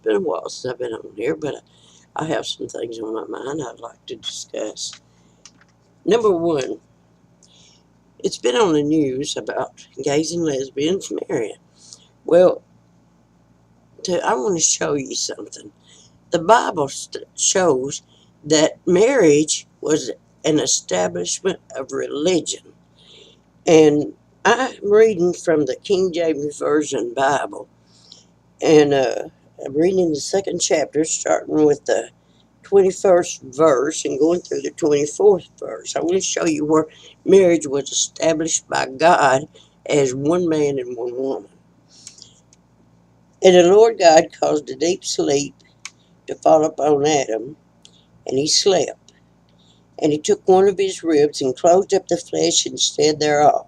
been a while since I've been on here, but I have some things on my mind I'd like to discuss. Number one, it's been on the news about gays and lesbians marrying. Well, I want to show you something. The Bible shows that marriage was an establishment of religion. And I'm reading from the King James Version Bible. And I'm reading the second chapter, starting with the 21st verse and going through the 24th verse. I want to show you where marriage was established by God as one man and one woman. And the Lord God caused a deep sleep to fall upon Adam, and he slept. And he took one of his ribs and closed up the flesh instead thereof.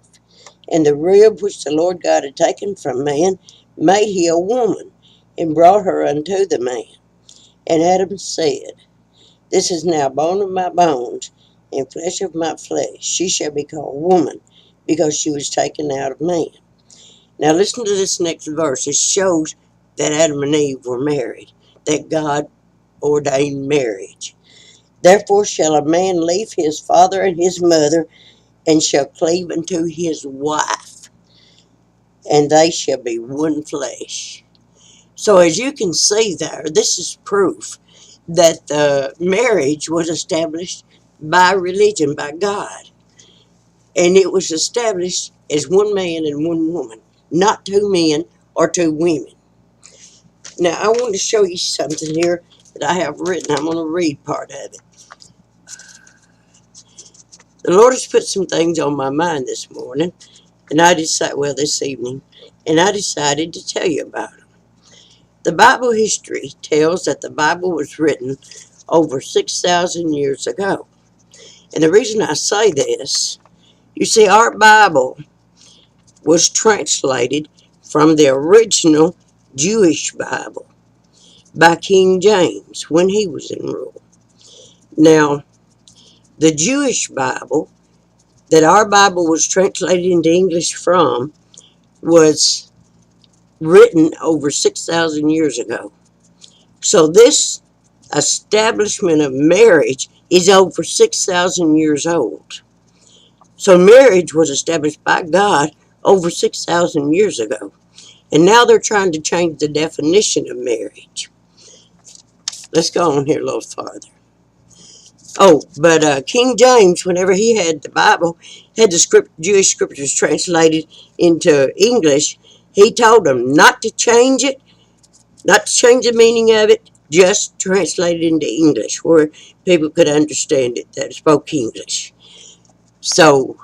And the rib which the Lord God had taken from man made he a woman, and brought her unto the man. And Adam said, This is now bone of my bones, and flesh of my flesh. She shall be called woman, because she was taken out of man. Now listen to this next verse. It shows that Adam and Eve were married, that God ordained marriage. Therefore shall a man leave his father and his mother, and shall cleave unto his wife, and they shall be one flesh. So as you can see there, this is proof that the marriage was established by religion, by God. And it was established as one man and one woman, not two men or two women. Now, I want to show you something here that I have written. I'm going to read part of it. The Lord has put some things on my mind this morning, and this evening, and I decided to tell you about them. The Bible history tells that the Bible was written over 6,000 years ago. And the reason I say this, you see, our Bible was translated from the original Jewish Bible by King James when he was in rule. Now, the Jewish Bible that our Bible was translated into English from was written over 6,000 years ago. So this establishment of marriage is over 6,000 years old. So marriage was established by God over 6,000 years ago. And now they're trying to change the definition of marriage. Let's go on here a little farther. Oh, but King James, whenever he had the Bible, had the Jewish scriptures translated into English, he told them not to change it, not to change the meaning of it, just translate it into English where people could understand it that spoke English. So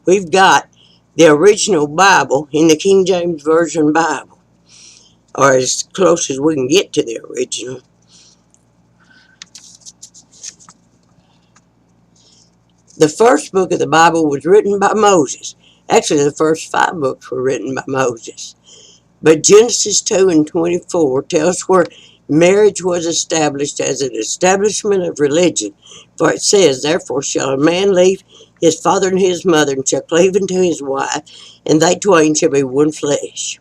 we've got the original Bible in the King James Version Bible, or as close as we can get to the original. The first book of the Bible was written by Moses. Actually, the first 5 books were written by Moses. But Genesis 2 and 24 tells where marriage was established as an establishment of religion. For it says, Therefore shall a man leave his father and his mother, and shall cleave unto his wife, and they twain shall be one flesh.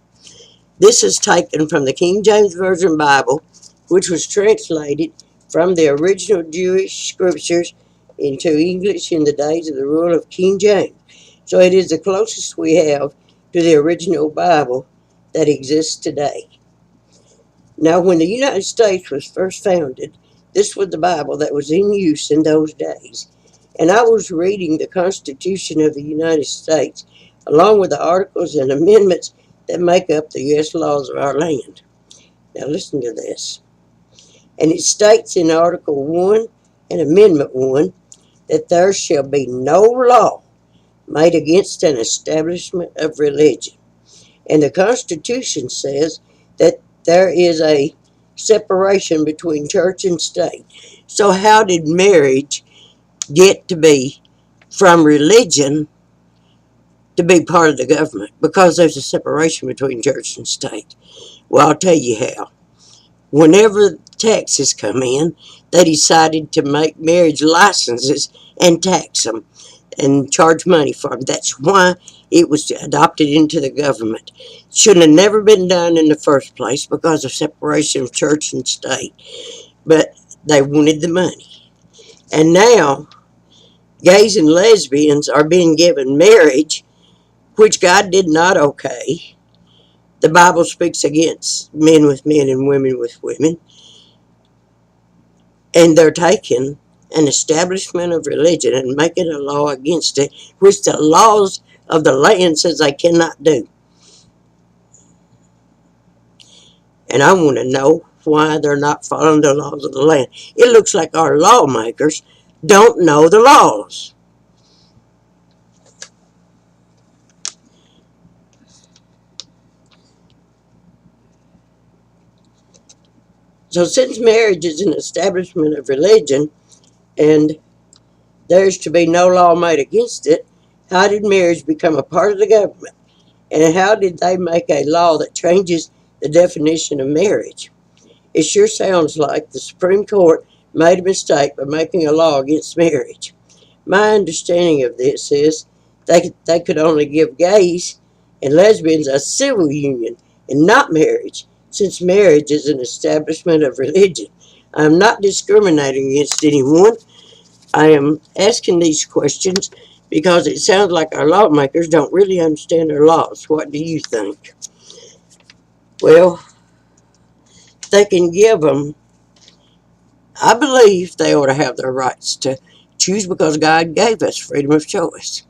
This is taken from the King James Version Bible, which was translated from the original Jewish scriptures into English in the days of the rule of King James. So it is the closest we have to the original Bible that exists today. Now, when the United States was first founded, this was the Bible that was in use in those days. And I was reading the Constitution of the United States, along with the articles and amendments that make up the U.S. laws of our land. Now, listen to this. And it states in Article 1 and Amendment 1 that there shall be no law made against an establishment of religion. And the Constitution says that there is a separation between church and state. So how did marriage get to be from religion to be part of the government? Because there's a separation between church and state. Well, I'll tell you how. Whenever taxes come in, they decided to make marriage licenses and tax them and charge money for them. That's why it was adopted into the government. Shouldn't have never been done in the first place because of separation of church and state. But they wanted the money. And now, gays and lesbians are being given marriage, which God did not okay. The Bible speaks against men with men and women with women. And they're taking an establishment of religion and making a law against it, which the laws of the land says they cannot do. And I want to know why they're not following the laws of the land. It looks like our lawmakers don't know the laws. So since marriage is an establishment of religion and there's to be no law made against it, how did marriage become a part of the government? And how did they make a law that changes the definition of marriage? It sure sounds like the Supreme Court made a mistake by making a law against marriage. My understanding of this is they could only give gays and lesbians a civil union and not marriage, since marriage is an establishment of religion. I am not discriminating against anyone. I am asking these questions because it sounds like our lawmakers don't really understand our laws. What do you think? Well, they can give them, I believe they ought to have their rights to choose because God gave us freedom of choice.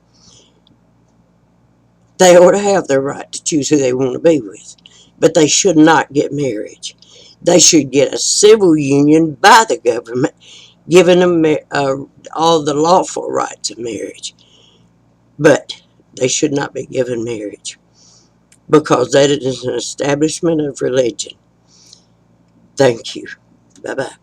They ought to have their right to choose who they want to be with. But they should not get marriage. They should get a civil union by the government, giving them all the lawful rights of marriage. But they should not be given marriage because that is an establishment of religion. Thank you. Bye-bye.